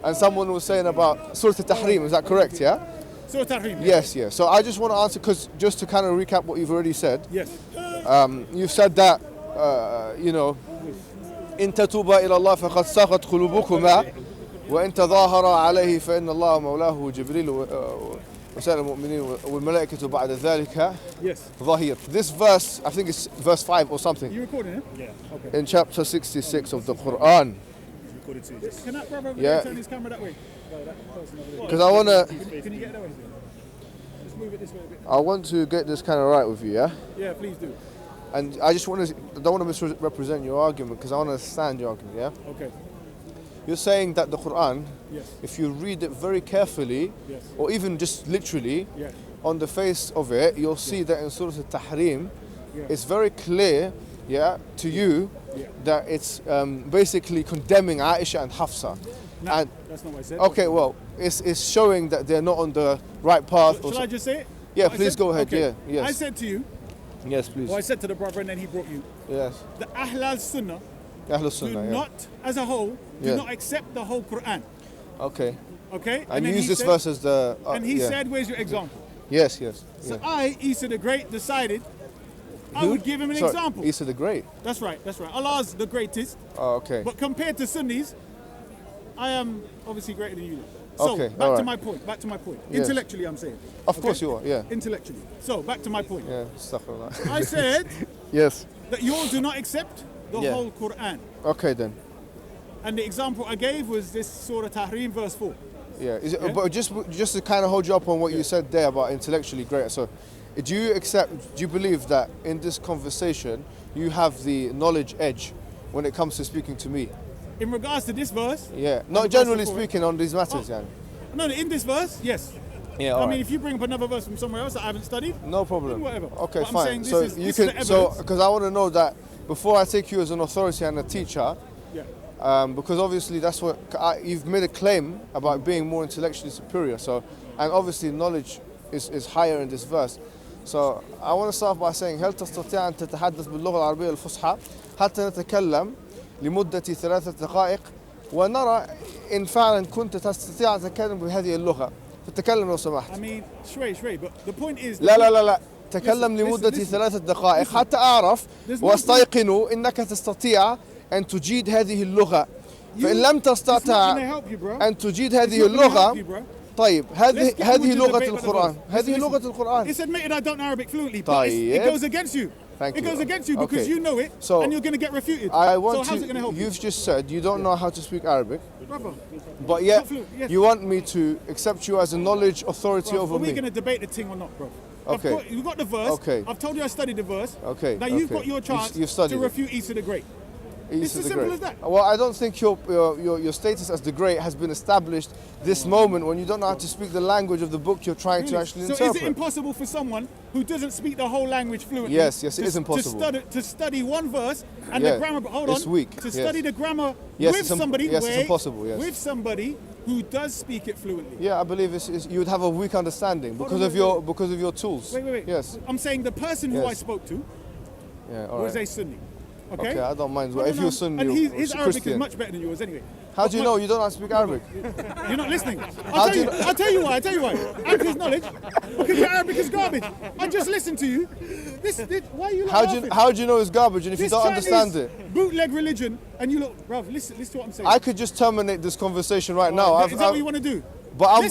and someone was saying about Surah Al-Tahrim. Is that correct? Yeah. Surah Al-Tahrim. Yes. Yes. So I just want to answer because just to kind of recap what you've already said. Yes. You've said that إن تتوبا إلى الله فقد سقط قلوبكما وإن تظاهر عليه فإن الله مولاه جبريل وسائر المؤمنين والملائكة بعد ذلك ظهير. This verse, I think it's verse 5 or something. You recording it? Yeah. Okay. In chapter 66 of the Quran. Can that brother turn his camera that way? Because I want to. Can you get that way? Just move it this way a bit. I want to get this kind of right with you, yeah? Yeah, please do. And I just want to, don't want to misrepresent your argument because I want to understand your argument, yeah? Okay. You're saying that the Quran, yes, if you read it very carefully, yes, or even just literally, yes, on the face of it, you'll see that in Surah Al-Tahrim, yes, it's very clear, yeah, to you, that it's basically condemning Aisha and Hafsa. No, and that's not what I said. Okay, well, it's showing that they're not on the right path. Shall I just say it? Yeah, please go ahead. Okay. Yeah, yes. I said to you. Yes, please. Well, I said to the brother, and then he brought you. Yes. The Ahlul Sunnah. Ahlul Sunnah. Do not, as a whole, do not accept the whole Quran. Okay. Okay. And use this verse as the. And he said, "Where's your example?" Yes, yes. So I, Isa the Great, decided I would give him an example. Isa the Great. That's right. That's right. Allah's the greatest. Oh, okay. But compared to Sunnis, I am obviously greater than you. So back to my point. Back to my point. Yes. Intellectually, I'm saying. Of course you are. Yeah. Intellectually. So back to my point. Yeah. Stuff like that. I said. Yes. That you all do not accept the whole Quran. Okay then. And the example I gave was this Surah Tahrim verse 4. Yeah. Is it, but just to kind of hold you up on what you said there about intellectually greater. So, do you believe that in this conversation you have the knowledge edge when it comes to speaking to me? In regards to this verse? Yeah. Not generally speaking on these matters, yeah. No, in this verse, yes. Yeah. I mean, if you bring up another verse from somewhere else that I haven't studied, no problem. Whatever. Okay, but fine. So you can. So because I want to know that before I take you as an authority and a teacher. Yeah. Because obviously that's what you've made a claim about being more intellectually superior. So, and obviously knowledge is higher in this verse. So I want to start by saying هل تستطيع أن تتحدث باللغة العربية الفصحى حتى نتكلم لمدة 3 دقائق ونرى إن فعلا كنت تستطيع أن تتكلم بهذه اللغة فتكلم لو سمحت. I mean, straight, but the point is. لا تكلم لمدة 3 دقائق حتى أعرف واستيقن إنك تستطيع أن تجيد هذه اللغة. فإن لم تستطع أن تجيد هذه اللغة طيب هذه لغة القرآن. هذه لغة القرآن. It's admitted I don't know Arabic fluently, but it goes against you. It goes against you because you know it and you're going to get refuted. So how's it going to help you? You've just said you don't know how to speak Arabic. Brother. But yet you want me to accept you as a knowledge authority over me. Are we going to debate the thing or not, bro? Okay. You've got the verse. Okay. I've told you I studied the verse. Okay. Now you've got your chance to refute Isa the Great. It's as simple as that. Well, I don't think your status as the great has been established this moment when you don't know how to speak the language of the book you're trying to actually interpret. So is it impossible for someone who doesn't speak the whole language fluently? Yes, it is impossible. To study one verse and the grammar. Hold on. It's weak. To study the grammar with somebody. Yes, it's impossible. Yes. With somebody who does speak it fluently. Yeah, I believe you would have a weak understanding because of your tools. Wait. Yes. I'm saying the person who I spoke to was a Sunni. Okay, I don't mind. If you're Sunni, and his Arabic is much better than yours anyway. How do you know? You don't know how to speak Arabic. You're not listening. I'll tell you why. And his knowledge, because your Arabic is garbage. I just listened to you. Why are you laughing? How do you know it's garbage and if you don't understand it? Bootleg religion, and you look, bruv, listen to what I'm saying. I could just terminate this conversation right now. Is that what you want to do? But I'm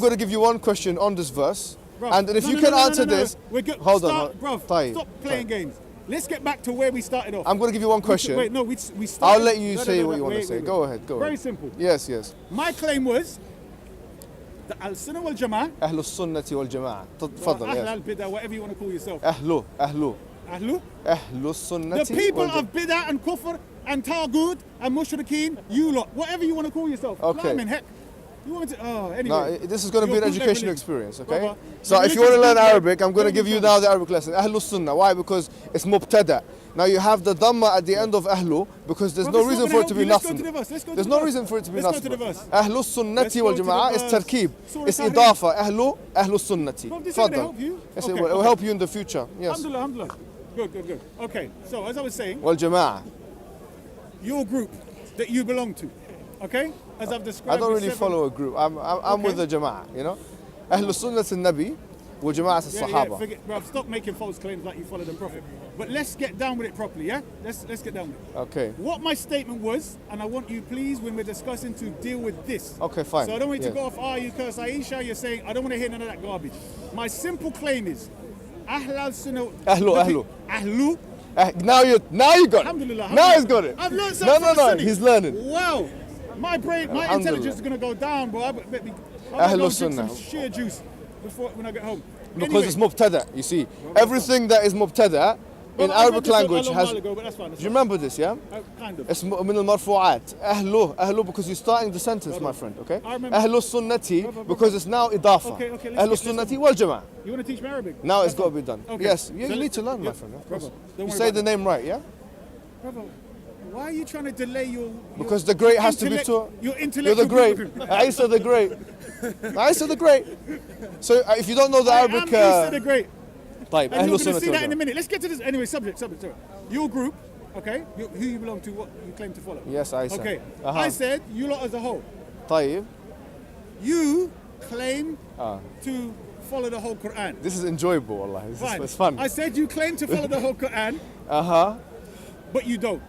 going to give you one question on this verse, and if you can answer this, hold on, bruv. Stop playing games. Let's get back to where we started off. I'm going to give you one question. We started. I'll let you say what you want to say. Go ahead. Very simple. Yes. My claim was the Al-Sunnah wal-Jama'ah. أهل السنة والجماعة. تفضل. أهل البدع, whatever you want to call yourself. أهل The السنة. people of bid'ah and kufr and taghut and mushrikeen, you lot, whatever you want to call yourself. Okay. Heck. You want to? Anyway. No, this is going to be an educational experience, okay? So if you want to learn Arabic, I'm going to give you now the Arabic lesson. Ahlu Sunnah. Why? Because it's mubtada. Now you have the dhamma at the end of ahlu because there's no reason for it to be nasb. There's no reason for it to be nasb. Ahlu Sunnati wal Jama'ah is tarkib. It's idafa. Ahlu Sunnati. Faddal. Yes, it will help you in the future. Yes. Alhamdulillah. Good. Okay, so as I was saying, Wal Jama'ah. your group that you belong to, Okay? As I've described. I don't with really 7 follow a group. I'm with the Jama'ah, you know? Ahl Sunnah al-Nabi wa Jama'at al-Sahaba. Forget, bro, stop making false claims like you follow the Prophet. But let's get down with it properly, yeah? Let's get down with it. Okay. What my statement was, and I want you, please, when we're discussing, to deal with this. Okay, fine. So I don't want you to Yeah. go off, you curse Aisha, you're saying, I don't want to hear none of that garbage. My simple claim is, Ahlul Sunnah. Ahlu. Now you got it. Alhamdulillah. Now he's got it. I've learned something No, from Sunni. he's learning. Wow. My brain, my Alhamdulillah. intelligence is going to go down, bro. I'm going to Ahlul drink Sunnah. some Shia juice when I get home. Because it's mubtada, you see. Everything that is mubtada in Arabic language has... Ago, but that's fine, Do you remember this, yeah? kind of. It's min al-marfu'at. Ahlu, because you're starting the sentence, my friend, okay? I remember. Ahlu sunnati, because it's now idafa. Okay, let's Ahlu get this sunnati wal jama'ah. You want to teach me Arabic? Now it's got to be done. Okay. Yes, you So need to learn, yeah, my friend. Of course. brother, don't You worry say about the name right, yeah? Brother, why are you trying to delay your Because the great has to be taught. Your You're intellectual the great. progression? Isa the great. Isa the great. So if you don't know the Arabic... Isa the Great. طيب And أهل you're going to see السنة that in a والجماعة. minute. Let's get to this. Anyway, subject. Sorry. Your group, okay? Who you belong to, what you claim to follow. Yes, Isa. Okay. Uh-huh. I said, you lot as a whole. طيب. You claim to follow the whole Quran. This is enjoyable, Allah. Fine. It's fun. I said you claim to follow the whole Quran, but you don't.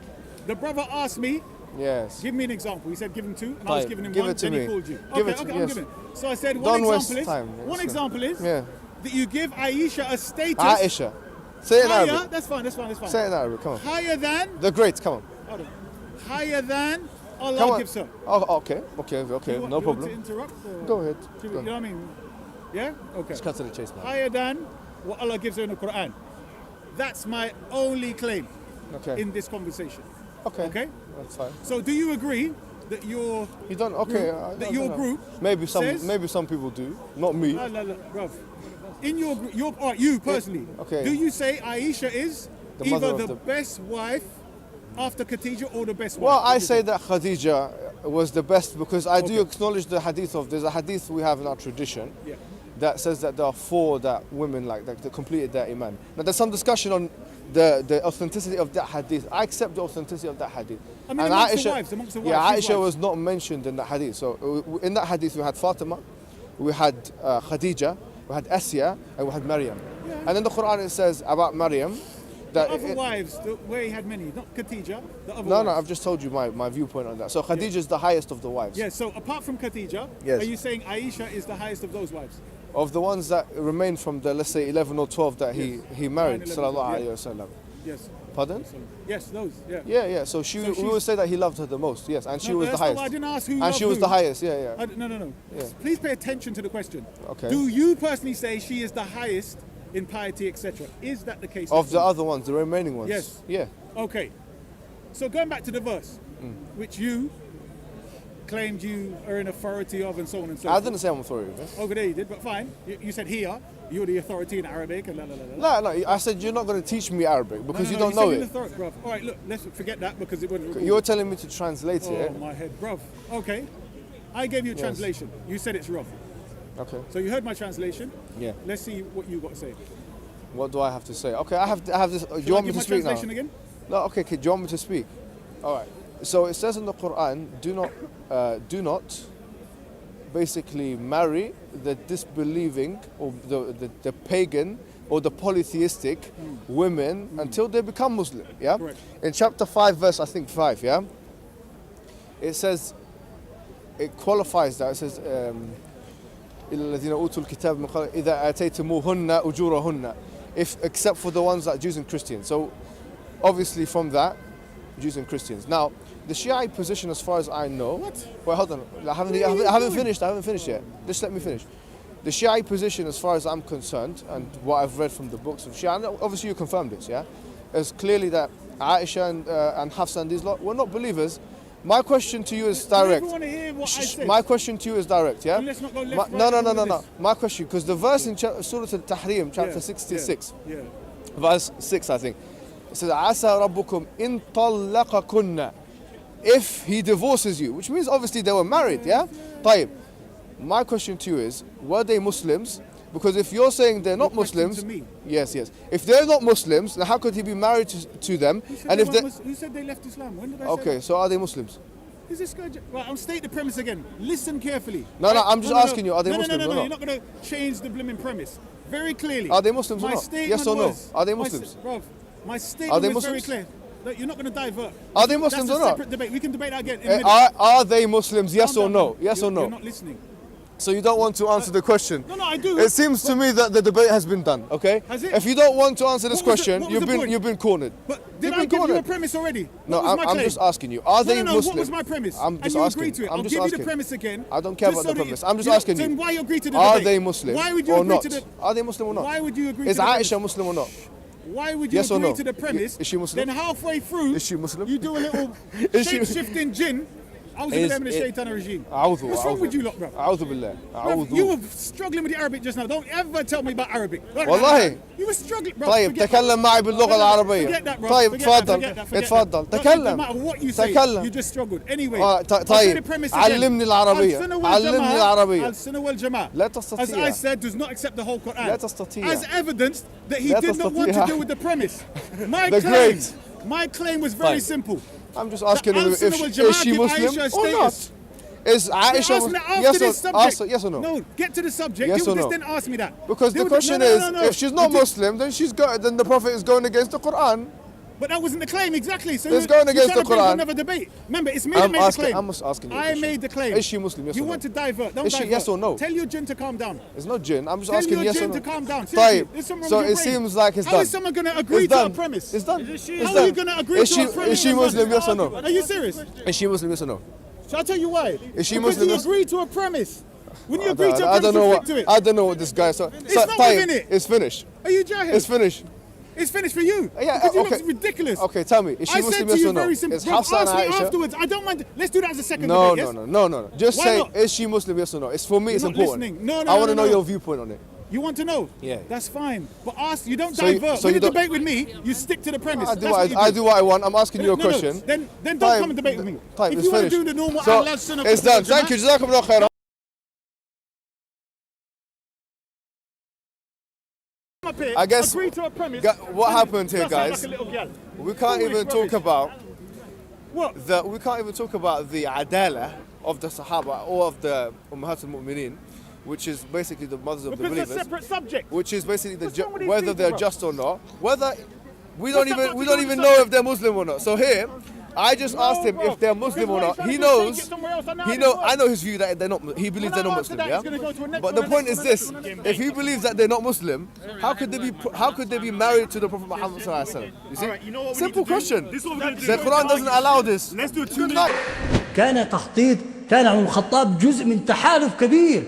The brother asked me, Yes. give me an example. He said give him two, and I was Fine. giving him Give one, it to then he me. called you. Give Okay, it to okay, me, I'm yes. giving. So I said Don't waste one time. example is Yeah. that you give Aisha a status Aisha. Say it in higher. Arabic. That's fine. Say it in Arabic, come on. Higher than The great, come on. hold on, higher than Allah Come on. gives her. Oh, okay, okay, You no want to problem. interrupt? Or Go ahead. You Go. know what I mean? Yeah. Okay. Just cut to the chase, man. Higher than what Allah gives her in the Quran. That's my only claim Okay. in this conversation. Okay. Okay. That's fine. So do you agree that your You don't. Okay. that your group Maybe says- some people do. Not me. bruv, in your group, you personally, Okay. do you say Aisha is The mother either of the the- best wife after Khadija or the best Well, wife? I say that Khadija was the best because I do acknowledge the hadith of. There's a hadith we have in our tradition. Yeah. That says that there are 4 that women like that completed their iman. Now there's some discussion on the authenticity of that hadith. I accept the authenticity of that hadith. I mean, amongst the wives, she's Aisha wives. was not mentioned in that hadith. So in that hadith we had Fatima, we had Khadija, we had Asya, and we had Maryam. Yeah. And in the Quran it says about Maryam that Other wives, where he had many, not Khadija, the other no, wives. I've just told you my viewpoint on that. So Khadija is the highest of the wives. Yeah, so apart from Khadija, Yes. are you saying Aisha is the highest of those wives? Of the ones that remain from the, let's say, 11 or 12 that he married, 9, 11, sallallahu yeah. alayhi wasallam. Yes. Pardon? Yes, those, yeah. Yeah. So So we she's- would say that he loved her the most, yes, and she No, was the that's not highest. what I didn't ask who And loved she was who. the highest, yeah. No. Yeah. Please pay attention to the question. Okay. Do you personally say she is the highest in piety, etc.? Is that the case? Of the other ones, the remaining ones. Yes. Yeah. Okay. So going back to the verse, which you claimed you are an authority of, and so on and so I forth. didn't say I'm authority. Man. Over there you did, but fine. You said here, you're the authority in Arabic and la la la la. No, I said you're not going to teach me Arabic because you No, don't know said you're it. the authority, bruv. All right, look, let's forget that because it wasn't recorded. You're telling me to translate Oh, it. my head, bruv. Okay. I gave you a Yes. translation. You said it's rough. Okay. So you heard my translation. Yeah. Let's see what you got to say. What do I have to say? Okay, I have this. Do Should you I want me give to my speak now? translation again? No, okay, do you want me to speak? All right. So it says in the Quran, do not basically marry the disbelieving or the pagan or the polytheistic women until they become Muslim. Yeah. Correct. In chapter 5, verse I think 5. Yeah. It says, it qualifies that. It says, إِلَّا الَّذِينَ أُوتُوا الْكِتَابَ مِنْ قَبْلِ إِذَا آتَيْتُمُوهُنَّ أُجُورَهُنَّ. Except for the ones that Jews and Christians. So obviously from that, Jews and Christians. Now, the Shia position, as far as I know. What? Wait, hold on. I haven't finished. I haven't finished yet. Just let me finish. The Shia position, as far as I'm concerned, and what I've read from the books of Shia, and obviously you confirmed this, yeah, is clearly that Aisha and Hafsa and these lot were not believers. My question to you is direct. You want to hear what I said? My question to you is direct, yeah? Well, let's not go left, No. right, and all this. My question, because the verse in Surah Al-Tahrim, chapter 66, Yeah. verse 6, I think, it says, "Asa rabbukum in talaqakunna." If he divorces you, which means obviously they were married, yeah? طيب. My question to you is, were they Muslims? Because if you're saying they're not Your question Muslims, to me. yes. If they're not Muslims, then how could he be married to them? Who said, And if they, who said they left Islam? When did I say okay, that? so are they Muslims? Is this guy? Right, I'll state the premise again. Listen carefully. No, I'm just asking you, are they Muslims or not? You're not going to change the blooming premise. Very clearly. Are they Muslims or not? Yes or no? Are they Muslims? My statement was very Muslims? clear. Look, you're not going to divert. Are they Muslims That's or a not? separate debate. We can debate that again in a minute. Are they Muslims? Yes or no? Yes or no? You're not listening. So you don't want to answer the question? No, I do. It seems to me that the debate has been done. Okay. Has it? If you don't want to answer this question, what was the point? you've been cornered. But did I give you a premise already? No, What was my I'm claim? just asking you. Are they Muslims? What was my premise? I'm just and you asking. agreed to it. I'm I'll just give asking. you the premise again. I don't care just about the so that premise. I'm just asking you. Then why you agree to the Are debate? they Muslim Why would you or agree not? to the? Are they Muslim or not? Why would you agree Is to the premise? Aisha Muslim or not? Why would you Yes or agree no? to the premise? Is she Muslim? Then halfway through, Is she Muslim? you do a little Is she- shape-shifting jinn. I was in the shaitan regime. What's wrong with you lot, bro? A'udhu billah. Bruv, you were struggling with the Arabic just now. Don't ever tell me about Arabic. والله. You were struggling, bro. طيب تكلم معي باللغة العربية. Forget that, bro. طيب Forget that, تفضل forget that, forget اتفضل that. تكلم. No matter what you say, تكلم. you just struggled. Anyway, طيب I'll say the premise again. علمني العربية. علمني العربية. Al-Sunnah wal-Jama'ah. لا As I تستطيع. said, does not accept the whole Quran. لا تستطيع. As evidence that he لا did not want to تستطيع. deal with the premise. My claim was very طيب. simple. I'm just asking him if Al-Sunnah is wal-Jama'ah she give Muslim Aisha or not? status. Is Aisha Ask me that after yes this or subject. yes or no? No, get to the subject. Yes Deal or with no? this, then ask me that. Because Deal the with this. question No, is, no. if she's not Muslim, then then the Prophet is going against the Quran. But that wasn't the claim exactly. So It's going against the trying to bring Quran. Another debate. Remember, it's me I'm that made asking- the claim. I'm just asking you a I question. made the claim. Is she Muslim? Yes you or no? want to divert? Don't Is she divert. yes or no? Tell your jinn to calm down. It's not jinn. I'm just Tell asking your yes or jinn no. to calm down. Seriously, there's something So wrong with it your brain. seems like it's How done. is someone going to agree It's to done. a premise? It's done. How It's are you done. going to agree to a premise? Is she Muslim? Yes or no? Are you serious? Is she Muslim? Yes or no? Shall I tell you why? Is she because Muslim? you Yes- agree to a premise. When you agree to a I premise, don't know you what stick to it. I don't know what this guy. So not Tayyip, within it. It's finished. Are you jahil? It's finished. It's finished for you. Yeah, because you okay. look ridiculous. Okay, tell me. Is she I Muslim? said to Yes you or no? very simple. Is Bro, Hafsa and ask me Aisha? afterwards. I don't mind. Let's do that as a second No, debate, yes? no. Just Why say, not? is she Muslim? Yes or no? It's for me. You're It's not important. listening. No, I want to no. know your viewpoint on it. You want to know? Yeah. That's fine. But ask. You don't So you- divert. so when you you don't- debate with me, you stick to the premise. I do That's what you I do what I want. I'm asking you a No, question. Then don't Tayyip, come and debate with me. Tayyip, If it's you want to finished. do the normal So, Allah Sunnah it's done. Thank you. Jazakumullah khairan. I guess agree to a premise. what happened here, Just sound guys? like a little girl. We can't Foolish even talk rubbish. about What? we can't even talk about the adala of the Sahaba or of the Ummahat al-Mu'mineen, which is basically the mothers of the Because it's a believers, separate subject. which is basically What's wrong with these whether people, they're bro? just or not. Whether we What's don't that got to even do with the know subject? if they're Muslim or not. So here, I just asked him bro. if they're Muslim or Because not. what He he's trying to knows. say is get somewhere else. I know He how know. this works. I know his view that they're not. He believes When they're I not answer Muslim. that, Yeah. he's gonna go to a next But one, the a point next is one, a this: next one. if he believes that they're not Muslim, how could they be? How could they be married to the Prophet Muhammad sallallahu alaihi wasallam? You see? Alright, you know what we Simple need to do? question. This is what we're gonna do. The Quran doesn't allow this. Let's do a Good 2-minute. night. كان تخطيط كان عمر الخطاب جزء من تحالف كبير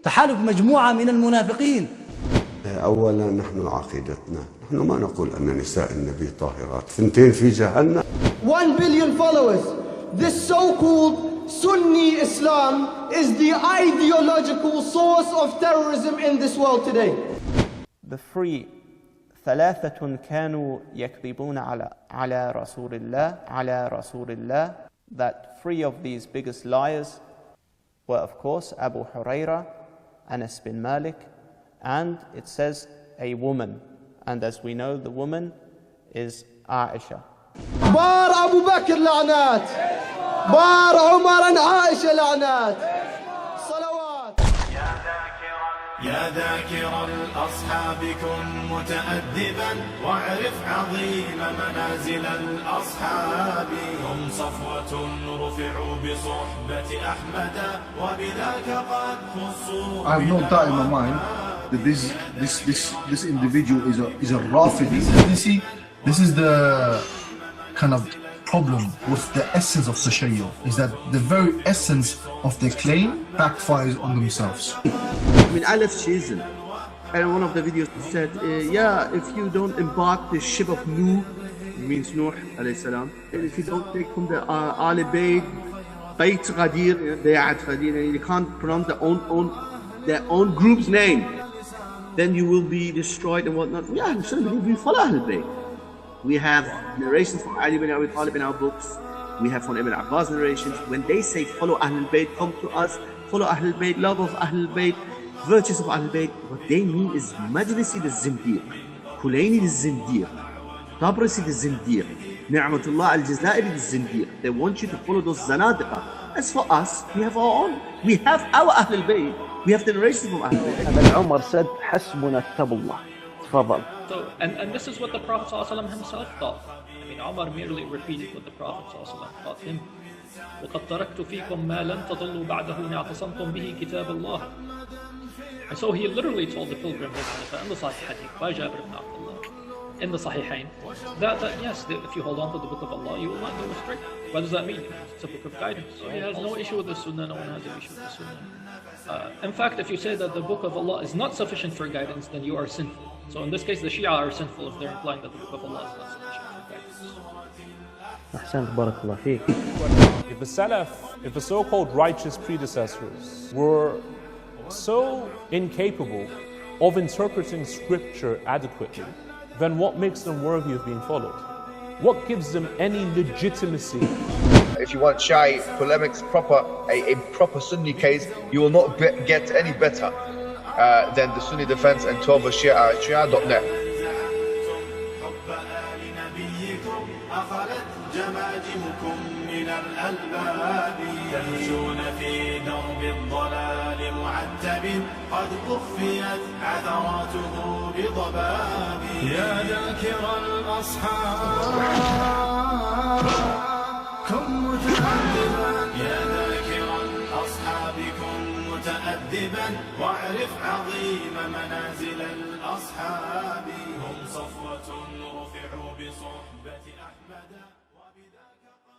تحالف مجموعة من المنافقين أولا نحن عقيدتنا نحن ما نقول أن نساء النبي طاهرات ثنتين في جهنم 1 billion followers. This so-called Sunni Islam is the ideological source of terrorism in this world today. The three ثلاثة كانوا يكذبون على رسول الله that three of these biggest liars were of course Abu Huraira, Anas bin Malik, and it says a woman, and as we know the woman is Aisha. بار أبو بكر لعنات. بار عمر عائشة لعنات. صلوات. يا ذاكر الأصحاب كن متأدبا واعرف عظيم منازل الأصحاب هم صفوة رفعوا بصحبة أحمد وبذاك قد خصوا. I have no doubt in my mind that this individual is a Rafidi. This is the kind of problem with the essence of Tashayyu, is that the very essence of their claim backfires on themselves. من ألف season, and one of the videos said, yeah, if you don't embark the ship of Nuh, means Nuh alayhi salam, and if you don't take from the Al Bayt, Bayt Ghadir, Bayat Ghadir, and you can't pronounce their own group's name, then you will be destroyed and whatnot. Yeah, we follow Ahl Bayt. We have narrations from Ali bin Abi Talib in our books. We have from Ibn Abbas narrations. When they say follow Ahlul Bayt, come to us, follow Ahlul Bayt, love of Ahlul Bayt, virtues of Ahlul Bayt, what they mean is Majlisi the Zindir, Kulaini the Zindir, Tabrisi the Zindiq, Ni'matullah al-Jazairi the Zindiq. They want you to follow those Zanadiqa. As for us, we have our own. We have our Ahl al-Bayt. We have generations from Ahl al-Bayt. And then Umar said, حسبنا التبالله. تفضل. So, and this is what the Prophet ﷺ himself taught. I mean, Umar merely repeated what the Prophet ﷺ taught him. وَقَدْ تَرَكْتُ فِيكُمْ مَا لَنْ تَضِلُّوا بَعْدَهُ إِنْ اعْتَصَمْتُمْ بِهِ كِتَابَ اللَّهِ. And so he literally told the pilgrims in the Sahih Hadith by Jabir ibn Abdullah, in the Sahihain, that yes, if you hold on to the book of Allah, you will not go astray. What does that mean? It's a book of guidance. So he has no issue with the Sunnah, no one has an issue with the Sunnah. In fact, if you say that the book of Allah is not sufficient for guidance, then you are sinful. So in this case, the Shia are sinful if they're implying that the book of Allah is not sufficient for guidance. أحسنت بارك الله فيك. If the Salaf, if the so-called righteous predecessors were so incapable of interpreting scripture adequately, then what makes them worthy of being followed? What gives them any legitimacy? If you want Shia polemics proper, a proper Sunni case, you will not get any better than the Sunni Defense and 12 Shia.net. جماجمكم من الألباب تمشون في درب الضلال معتب قد قفيت عثراته بضباب يا ذاكر الأصحاب كن متأدبا يا ذاكر الأصحاب كن متأدبا واعرف عظيم منازل الأصحاب هم صفوة رفعوا بصحبة أحمد